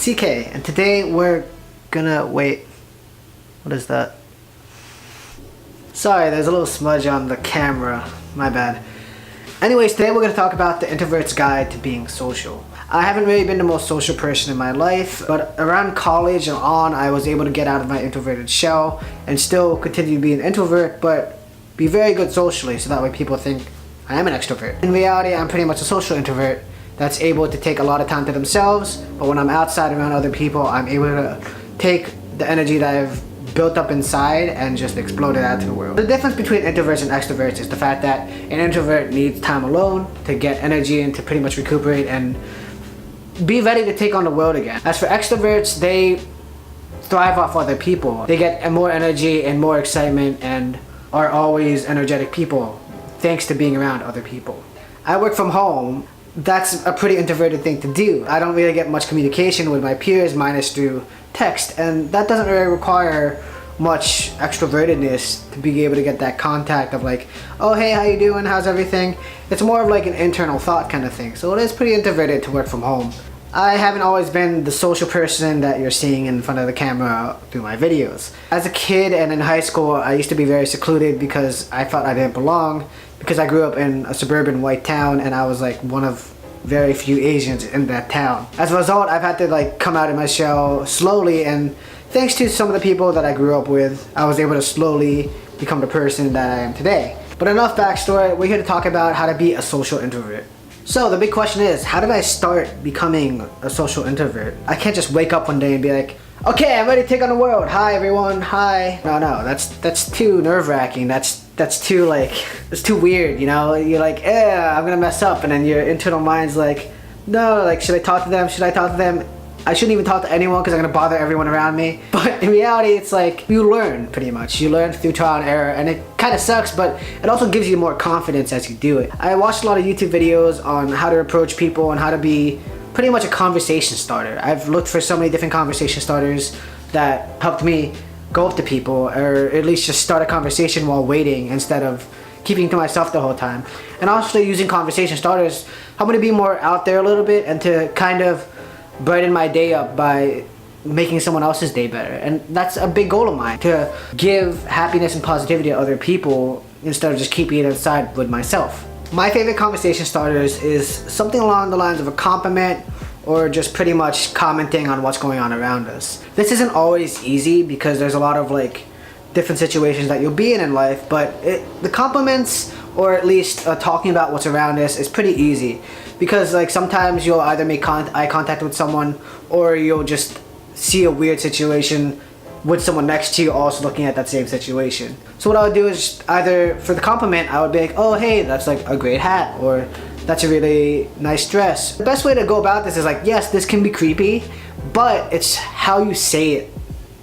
CK, and today we're gonna wait. What is that? Sorry, there's a little smudge on the camera. My bad. Anyways, today we're gonna talk about the introvert's guide to being social. I haven't really been the most social person in my life, but around college and on, I was able to get out of my introverted shell and still continue to be an introvert, but be very good socially, so that way people think I am an extrovert. In reality, I'm pretty much a social introvert that's able to take a lot of time to themselves, but when I'm outside around other people, I'm able to take the energy that I've built up inside and just explode it out to the world. The difference between introverts and extroverts is the fact that an introvert needs time alone to get energy and to pretty much recuperate and be ready to take on the world again. As for extroverts, they thrive off other people. They get more energy and more excitement and are always energetic people thanks to being around other people. I work from home. That's a pretty introverted thing to do. I don't really get much communication with my peers minus through text, and that doesn't really require much extrovertedness to be able to get that contact of like, oh hey, how you doing, how's everything? It's more of like an internal thought kind of thing, so it is pretty introverted to work from home. I haven't always been the social person that you're seeing in front of the camera through my videos. As a kid and in high school, I used to be very secluded because I felt I didn't belong, because I grew up in a suburban white town and I was like one of very few Asians in that town. As a result, I've had to like come out of my shell slowly, and thanks to some of the people that I grew up with, I was able to slowly become the person that I am today. But enough backstory, we're here to talk about how to be a social introvert. So the big question is, how did I start becoming a social introvert? I can't just wake up one day and be like, okay, I'm ready to take on the world. Hi everyone, hi. No, that's too nerve-wracking. That's too like, it's too weird, you know? You're like, yeah, I'm gonna mess up, and then your internal mind's like, no, like, should I talk to them? Should I talk to them? I shouldn't even talk to anyone because I'm gonna bother everyone around me. But in reality, it's like, you learn pretty much. You learn through trial and error, and it kind of sucks, but it also gives you more confidence as you do it. I watched a lot of YouTube videos on how to approach people and how to be pretty much a conversation starter. I've looked for so many different conversation starters that helped me go up to people, or at least just start a conversation while waiting instead of keeping to myself the whole time. And also using conversation starters helped me to be more out there a little bit and to kind of brighten my day up by making someone else's day better. And that's a big goal of mine, to give happiness and positivity to other people instead of just keeping it inside with myself. My favorite conversation starters is something along the lines of a compliment or just pretty much commenting on what's going on around us. This isn't always easy because there's a lot of like different situations that you'll be in life, but the compliments, or at least talking about what's around us, is pretty easy because like sometimes you'll either make eye contact with someone, or you'll just see a weird situation with someone next to you also looking at that same situation. So what I would do is either for the compliment, I would be like, oh hey, that's like a great hat, or that's a really nice dress. The best way to go about this is like, yes, this can be creepy, but it's how you say it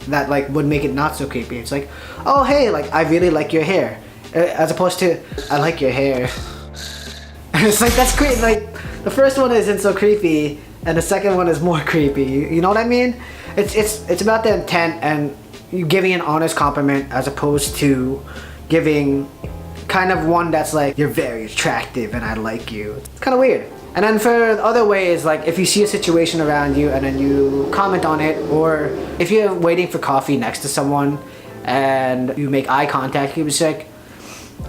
that like would make it not so creepy. It's like, oh hey, like I really like your hair, as opposed to, I like your hair. And it's like, that's creepy. Like the first one isn't so creepy and the second one is more creepy. You know what I mean? It's about the intent and you giving an honest compliment as opposed to giving kind of one that's like, you're very attractive and I like you. It's kind of weird. And then for the other way is like, if you see a situation around you and then you comment on it, or if you're waiting for coffee next to someone and you make eye contact, you just like,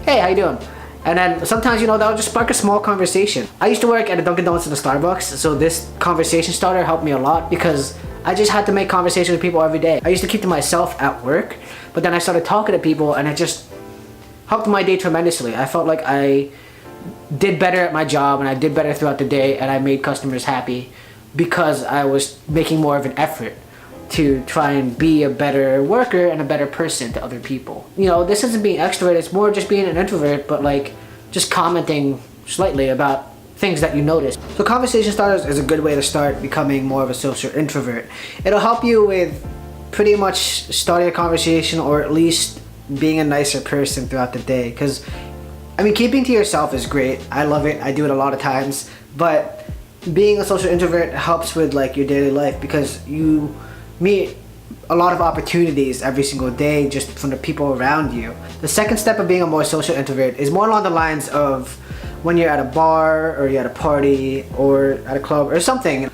hey, how you doing? And then sometimes, you know, that'll just spark a small conversation. I used to work at a Dunkin' Donuts and a Starbucks, so this conversation starter helped me a lot because I just had to make conversation with people every day. I used to keep to myself at work, but then I started talking to people and it just helped my day tremendously. I felt like I did better at my job and I did better throughout the day, and I made customers happy because I was making more of an effort to try and be a better worker and a better person to other people. You know, this isn't being extrovert, it's more just being an introvert, but like just commenting slightly about things that you notice. So conversation starters is a good way to start becoming more of a social introvert. It'll help you with pretty much starting a conversation, or at least being a nicer person throughout the day. Because I mean, keeping to yourself is great. I love it. I do it a lot of times. But being a social introvert helps with like your daily life because you meet a lot of opportunities every single day just from the people around you. The second step of being a more social introvert is more along the lines of when you're at a bar or you're at a party or at a club or something.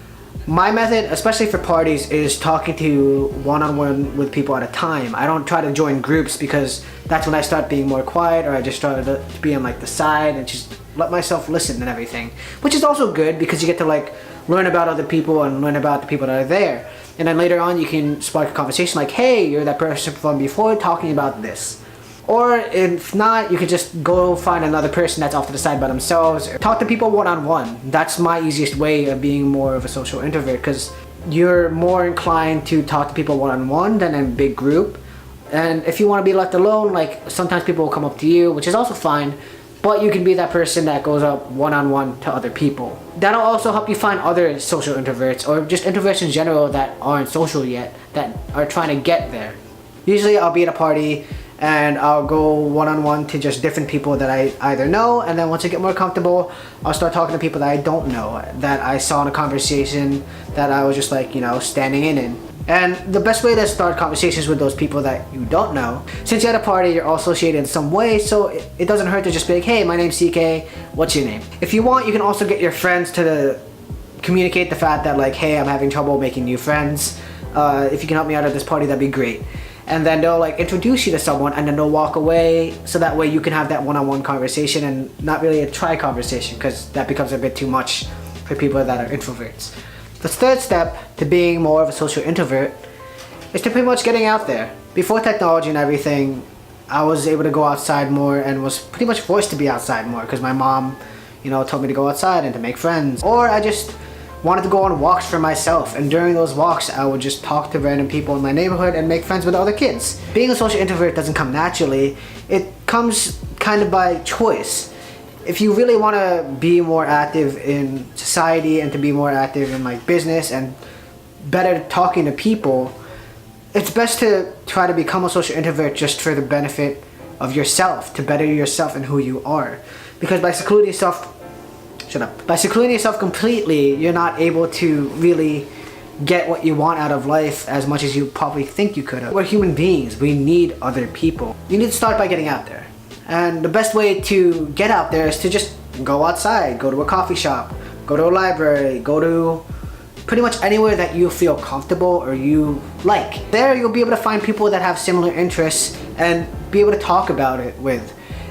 My method, especially for parties, is talking to one-on-one with people at a time. I don't try to join groups because that's when I start being more quiet, or I just start to be on like the side and just let myself listen and everything. Which is also good because you get to like learn about other people and learn about the people that are there. And then later on you can spark a conversation like, hey, you're that person from before talking about this. Or if not, you could just go find another person that's off to the side by themselves. Talk to people one-on-one. That's my easiest way of being more of a social introvert, because you're more inclined to talk to people one-on-one than in a big group. And if you want to be left alone, like sometimes people will come up to you, which is also fine, but you can be that person that goes up one-on-one to other people. That'll also help you find other social introverts, or just introverts in general that aren't social yet, that are trying to get there. Usually I'll be at a party and I'll go one-on-one to just different people that I either know, and then once I get more comfortable, I'll start talking to people that I don't know, that I saw in a conversation that I was just like, you know, standing in. And the best way to start conversations with those people that you don't know, since you're at a party, you're all associated in some way, so it doesn't hurt to just be like, hey, my name's CK, what's your name? If you want, you can also get your friends to communicate the fact that like, hey, I'm having trouble making new friends. If you can help me out at this party, that'd be great. And then they'll like introduce you to someone, and then they'll walk away, so that way you can have that one-on-one conversation and not really a try conversation, because that becomes a bit too much for people that are introverts. The third step to being more of a social introvert is to pretty much getting out there. Before technology and everything, I was able to go outside more and was pretty much forced to be outside more because my mom, you know, told me to go outside and to make friends. Or I just wanted to go on walks for myself, and during those walks I would just talk to random people in my neighborhood and make friends with other kids. Being a social introvert doesn't come naturally, it comes kind of by choice. If you really want to be more active in society and to be more active in like business and better talking to people, it's best to try to become a social introvert just for the benefit of yourself, to better yourself and who you are. Because by secluding yourself By secluding yourself completely, you're not able to really get what you want out of life as much as you probably think you could have. We're human beings. We need other people. You need to start by getting out there. And the best way to get out there is to just go outside, go to a coffee shop, go to a library, go to pretty much anywhere that you feel comfortable or you like. There you'll be able to find people that have similar interests and be able to talk about it with.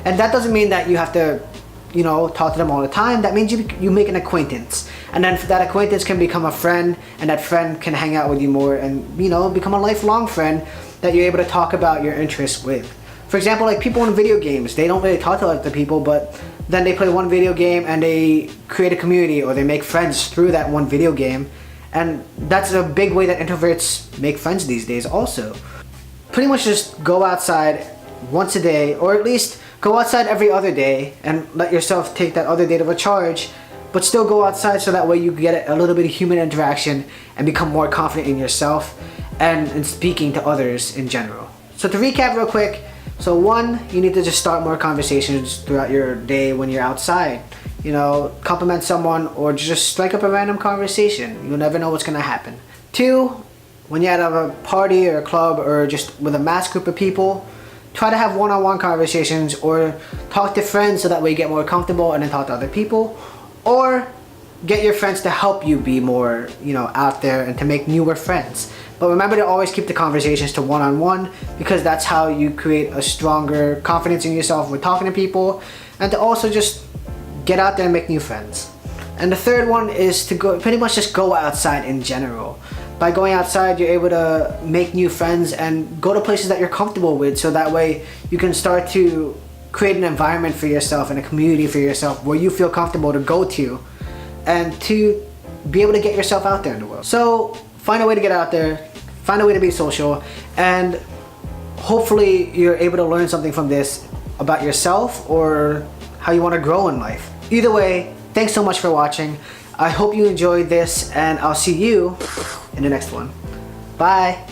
And that doesn't mean that you have to, you know, talk to them all the time. That means you make an acquaintance, and then that acquaintance can become a friend, and that friend can hang out with you more and, you know, become a lifelong friend that you're able to talk about your interests with. For example, like people in video games, they don't really talk to other people, but then they play one video game and they create a community, or they make friends through that one video game. And that's a big way that introverts make friends these days also. Pretty much just go outside once a day, or at least go outside every other day and let yourself take that other day to recharge, but still go outside so that way you get a little bit of human interaction and become more confident in yourself and in speaking to others in general. So to recap real quick, so one, you need to just start more conversations throughout your day when you're outside. You know, compliment someone or just strike up a random conversation. You'll never know what's gonna happen. Two, when you're at a party or a club or just with a mass group of people, try to have one-on-one conversations or talk to friends so that way you get more comfortable and then talk to other people. Or get your friends to help you be more, you know, out there and to make newer friends. But remember to always keep the conversations to one-on-one, because that's how you create a stronger confidence in yourself with talking to people, and to also just get out there and make new friends. And the third one is to pretty much just go outside in general. By going outside, you're able to make new friends and go to places that you're comfortable with, so that way you can start to create an environment for yourself and a community for yourself where you feel comfortable to go to and to be able to get yourself out there in the world. So find a way to get out there, find a way to be social, and hopefully you're able to learn something from this about yourself or how you want to grow in life. Either way, thanks so much for watching. I hope you enjoyed this, and I'll see you in the next one. Bye.